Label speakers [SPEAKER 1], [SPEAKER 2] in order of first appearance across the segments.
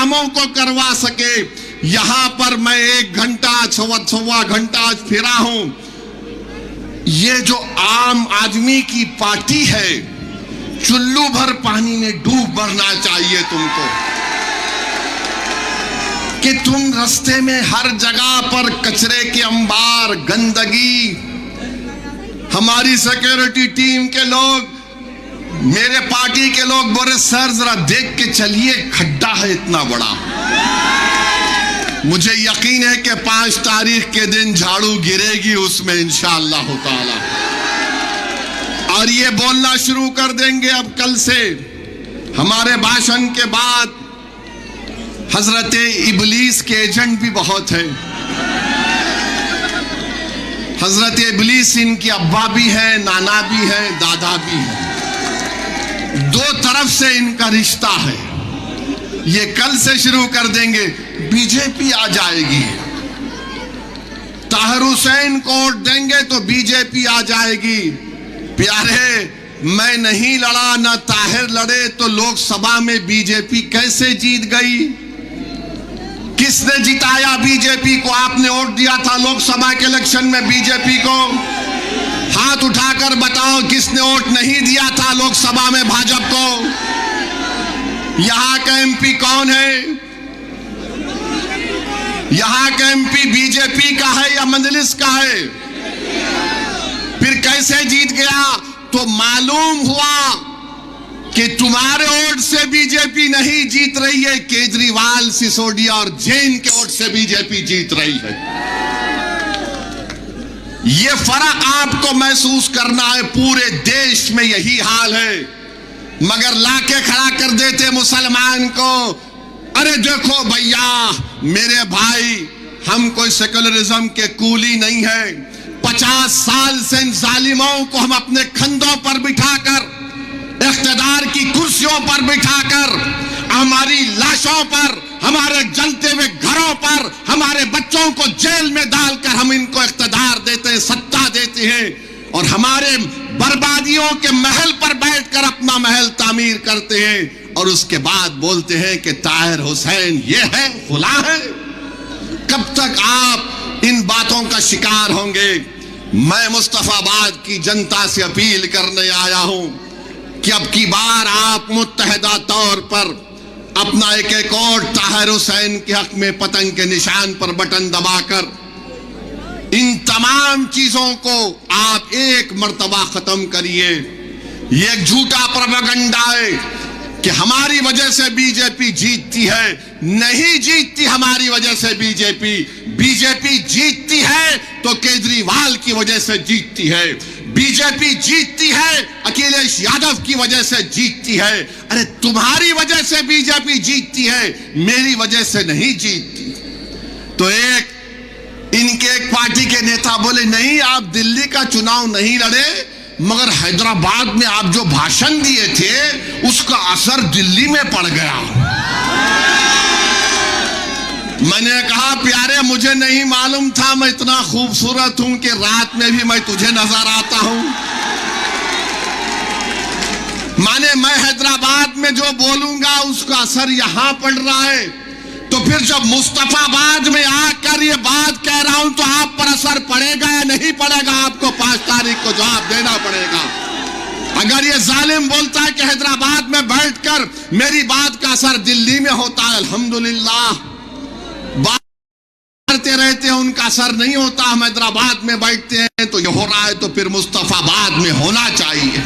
[SPEAKER 1] कामों को करवा सके। यहां पर मैं 1 घंटा सवा घंटा फिरा हूं। ये जो आम आदमी की पार्टी है, चुल्लू भर पानी में डूब मरना चाहिए तुमको, कि तुम रास्ते में हर जगह पर कचरे के अंबार, गंदगी। हमारी सिक्योरिटी टीम के लोग, मेरे पार्टी के लोग बोले सर जरा देख के चलिए, खड्डा है इतना बड़ा। मुझे यकीन है कि 5 तारीख के दिन झाड़ू गिरेगी उसमें इंशाअल्लाह ताला, और ये बोलना शुरू कर देंगे अब कल से। हमारे भाषण के बाद हजरत इबलीस के एजेंट भी बहुत है। हजरत इबलीस इनकी अब्बा भी है, नाना भी है, दादा भी है। 2 तरफ से इनका रिश्ता है। ये कल से शुरू कर देंगे, बीजेपी आ जाएगी। ताहिर हुसैन को वोट देंगे तो बीजेपी आ जाएगी। प्यारे, मैं नहीं लड़ा, ना ताहिर लड़े, तो लोकसभा में बीजेपी कैसे जीत गई? किसने जिताया बीजेपी को? आपने वोट दिया था लोकसभा के इलेक्शन में बीजेपी को? हाथ उठाकर बताओ किसने वोट नहीं दिया था लोकसभा में भाजपा को? यहां का एमपी कौन है? यहां का एमपी बीजेपी का है या मजलिस का है? फिर कैसे जीत गया? तो मालूम हुआ कि तुम्हारे वोट से बीजेपी नहीं जीत रही है, केजरीवाल, सिसोदिया और जैन के वोट से बीजेपी जीत रही है। यह फर्क आपको महसूस करना है। पूरे देश में यही हाल है, मगर लाके खड़ा कर देते मुसलमान को। अरे देखो भैया, मेरे भाई, हम कोई सेकुलरिज्म के कूली नहीं है। 50 साल से इन जालिमों को हम अपने कंधों पर बिठाकर, इख्तिदार की कुर्सियों पर बिठाकर, हमारी लाशों पर, हमारे जलते हुए घरों पर, हमारे बच्चों को जेल में डालकर हम इनको इख्तिदार देते हैं, सत्ता देते हैं, और हमारे बर्बादियों के महल पर बैठकर अपना महल तामीर करते हैं, और उसके बाद बोलते हैं कि ताहिर हुसैन ये है, खुला है। कब तक आप इन बातों का शिकार होंगे? मैं मुस्तफाबाद की जनता से अपील करने आया हूं कि अब की बार आप मुत्तहिदा तौर पर अपना एक और ताहिर हुसैन के हक में पतंग के निशान पर बटन दबाकर इन तमाम चीजों को आप एक मर्तबा खत्म करिए। ये एक झूठा प्रोपेगेंडा है कि हमारी वजह से बीजेपी जीतती है। नहीं जीतती हमारी वजह से बीजेपी। बीजेपी जीतती है तो केजरीवाल की वजह से जीतती है। बीजेपी जीतती है अखिलेश यादव की वजह से जीतती है। अरे तुम्हारी वजह से बीजेपी जीतती है, मेरी वजह से नहीं जीतती। तो इनके एक पार्टी के नेता बोले नहीं, आप दिल्ली का चुनाव नहीं लड़े, मगर हैदराबाद में आप जो भाषण दिए थे उसका असर दिल्ली में पड़ गया। मैंने कहा प्यारे, मुझे नहीं मालूम था मैं इतना खूबसूरत हूं कि रात में भी मैं तुझे नजर आता हूं। माने मैं हैदराबाद में जो बोलूंगा उसका असर यहां पड़ रहा है, तो फिर जब मुस्तफाबाद में आकर ये बात कह रहा हूं तो आप पर असर पड़ेगा या नहीं पड़ेगा? आपको 5 तारीख को जवाब देना पड़ेगा। अगर ये जालिम बोलता है कि हैदराबाद में बैठकर मेरी बात का असर दिल्ली में होता है, अल्हम्दुलिल्लाह, बात करते रहते हैं उनका असर नहीं होता, हम हैदराबाद में बैठते हैं तो ये हो रहा है, तो फिर मुस्तफाबाद में होना चाहिए।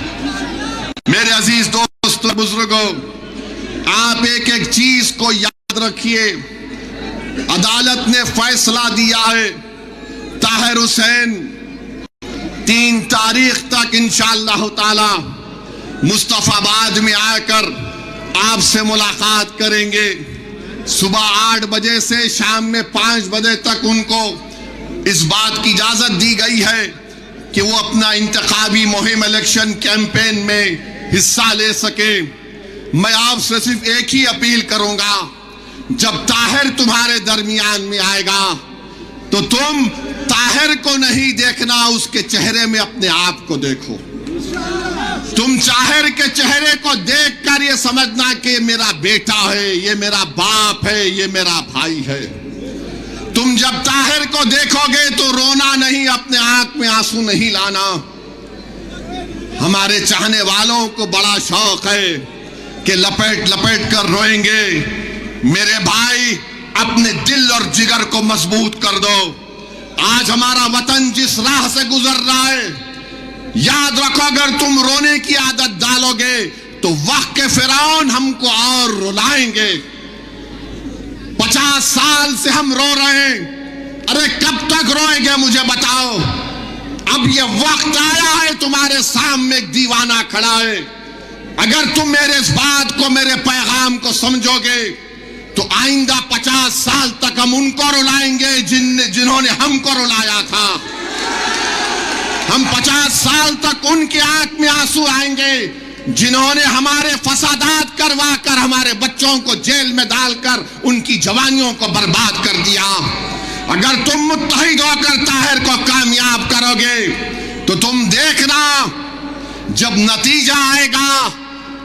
[SPEAKER 1] मेरे अजीज दोस्तों, बुजुर्गों, आप एक एक चीज को याद रखिए। अदालत ने फैसला दिया है, ताहिर हुसैन 3 तारीख तक इंशाअल्लाह ताला मुस्तफाबाद में आकर आपसे मुलाकात करेंगे। सुबह 8 बजे से शाम में 5 बजे तक उनको इस बात की इजाजत दी गई है कि वो अपना इंतखाबी मुहिम, इलेक्शन कैंपेन में हिस्सा ले सके। मैं आपसे सिर्फ एक ही अपील करूंगा, जब ताहिर तुम्हारे दरमियान में आएगा तो तुम ताहिर को नहीं देखना, उसके चेहरे में अपने आप को देखो। तुम ताहिर के चेहरे को देखकर ये समझना कि ये मेरा बेटा है, ये मेरा बाप है, ये मेरा भाई है। तुम जब ताहिर को देखोगे तो रोना नहीं, अपने आंख में आंसू नहीं लाना। हमारे चाहने वालों को बड़ा शौक है कि लपेट लपेट कर रोएंगे। मेरे भाई, अपने दिल और जिगर को मजबूत कर दो। आज हमारा वतन जिस राह से गुजर रहा है, याद रखो, अगर तुम रोने की आदत डालोगे तो वक्त के फिरौन हमको और रुलाएंगे। 50 साल से हम रो रहे हैं। अरे कब तक रोएंगे मुझे बताओ। अब ये वक्त आया है, तुम्हारे सामने एक दीवाना खड़ा है। अगर तुम मेरे इस बात को, मेरे पैगाम को समझोगे तो आइंदा 50 साल तक हम उनको रुलाएंगे जिन्होंने हमको रुलाया था। हम 50 साल तक उनकी आंख में आंसू आएंगे जिन्होंने हमारे फसादात करवा कर हमारे बच्चों को जेल में डालकर उनकी जवानियों को बर्बाद कर दिया। अगर तुम मुत्तहिद होकर ताहिर को कामयाब करोगे तो तुम देखना, जब नतीजा आएगा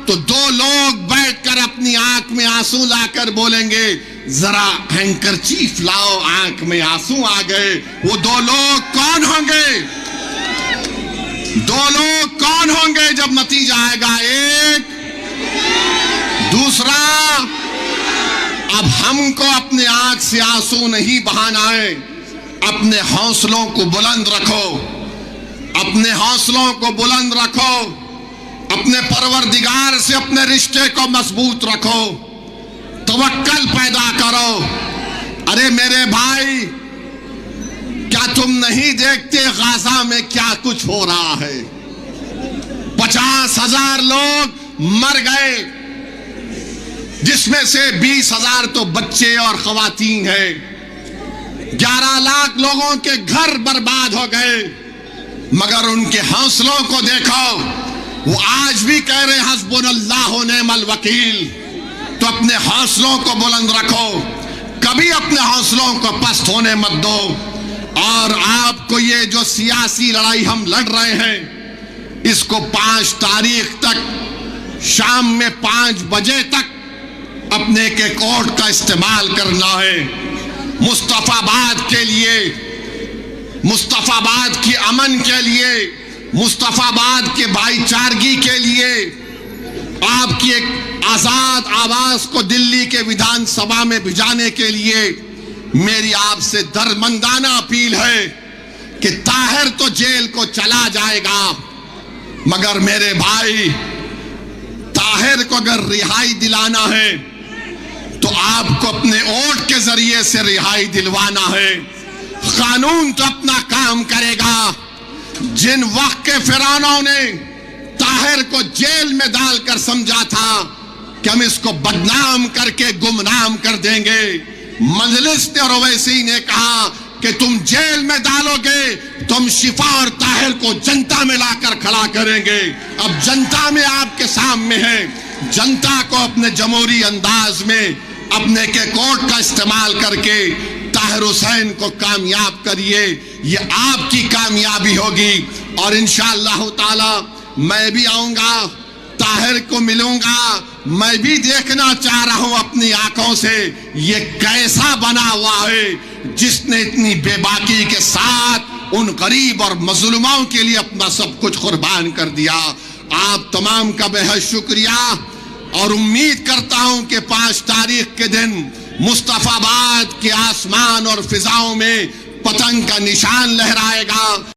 [SPEAKER 1] तो 2 लोग बैठकर अपनी आंख में आंसू लाकर बोलेंगे, जरा हैंकरचीफ लाओ, आंख में आंसू आ गए। वो 2 लोग कौन होंगे? 2 लोग कौन होंगे जब नतीजा आएगा? एक, दूसरा, अब हमको अपने आंख से आंसू नहीं बहाना है। अपने हौसलों को बुलंद रखो, अपने हौसलों को बुलंद रखो, अपने परवरदिगार से अपने रिश्ते को मजबूत रखो, तवक्कल पैदा करो। अरे मेरे भाई, क्या तुम नहीं देखते गाजा में क्या कुछ हो रहा है? 50,000 लोग मर गए, जिसमें से 20,000 तो बच्चे और खवातीन हैं। 11 लाख लोगों के घर बर्बाद हो गए, मगर उनके हौसलों को देखो। वो आज भी कह रहे हस्बुनल्लाह व निअमल वकील। तो अपने हौसलों को बुलंद रखो, कभी अपने हौसलों को पस्त होने मत दो। और आपको ये जो सियासी लड़ाई हम लड़ रहे हैं, इसको 5 तारीख तक शाम में 5 बजे तक अपने के कोर्ट का इस्तेमाल करना है। मुस्तफाबाद के लिए, मुस्तफाबाद की अमन के लिए, मुस्तफाबाद के भाईचारगी के लिए, आपकी एक आजाद आवाज को दिल्ली के विधानसभा में भिजाने के लिए मेरी आपसे दरमंदाना अपील है कि ताहिर तो जेल को चला जाएगा, मगर मेरे भाई, ताहिर को अगर रिहाई दिलाना है तो आपको अपने वोट के जरिए से रिहाई दिलवाना है। कानून तो अपना काम करेगा। जिन वक्त के फिरौनों ने ताहिर को जेल में डालकर समझा था कि हम इसको बदनाम करके गुमनाम कर देंगे, मजलिस ने और ओवैसी ने कहा कि तुम जेल में डालोगे तो हम शिफा और ताहिर को जनता में लाकर खड़ा करेंगे। अब जनता में आपके सामने है, जनता को अपने जमहूरी अंदाज में अपने के कोर्ट का इस्तेमाल करके ताहिर हुसैन को कामयाब करिए। ये आपकी कामयाबी होगी। और इंशाअल्लाह ताला मैं भी आऊंगा, ताहिर को मिलूंगा। मैं भी देखना चाह रहा हूं अपनी आंखों से ये कैसा बना हुआ है जिसने इतनी बेबाकी के साथ उन गरीब और मजलूमों के लिए अपना सब कुछ कुर्बान कर दिया। आप तमाम का बेहद शुक्रिया और उम्मीद करता हूं कि 5 तारीख के दिन मुस्तफाबाद के आसमान और फिजाओं में पतंग का निशान लहराएगा।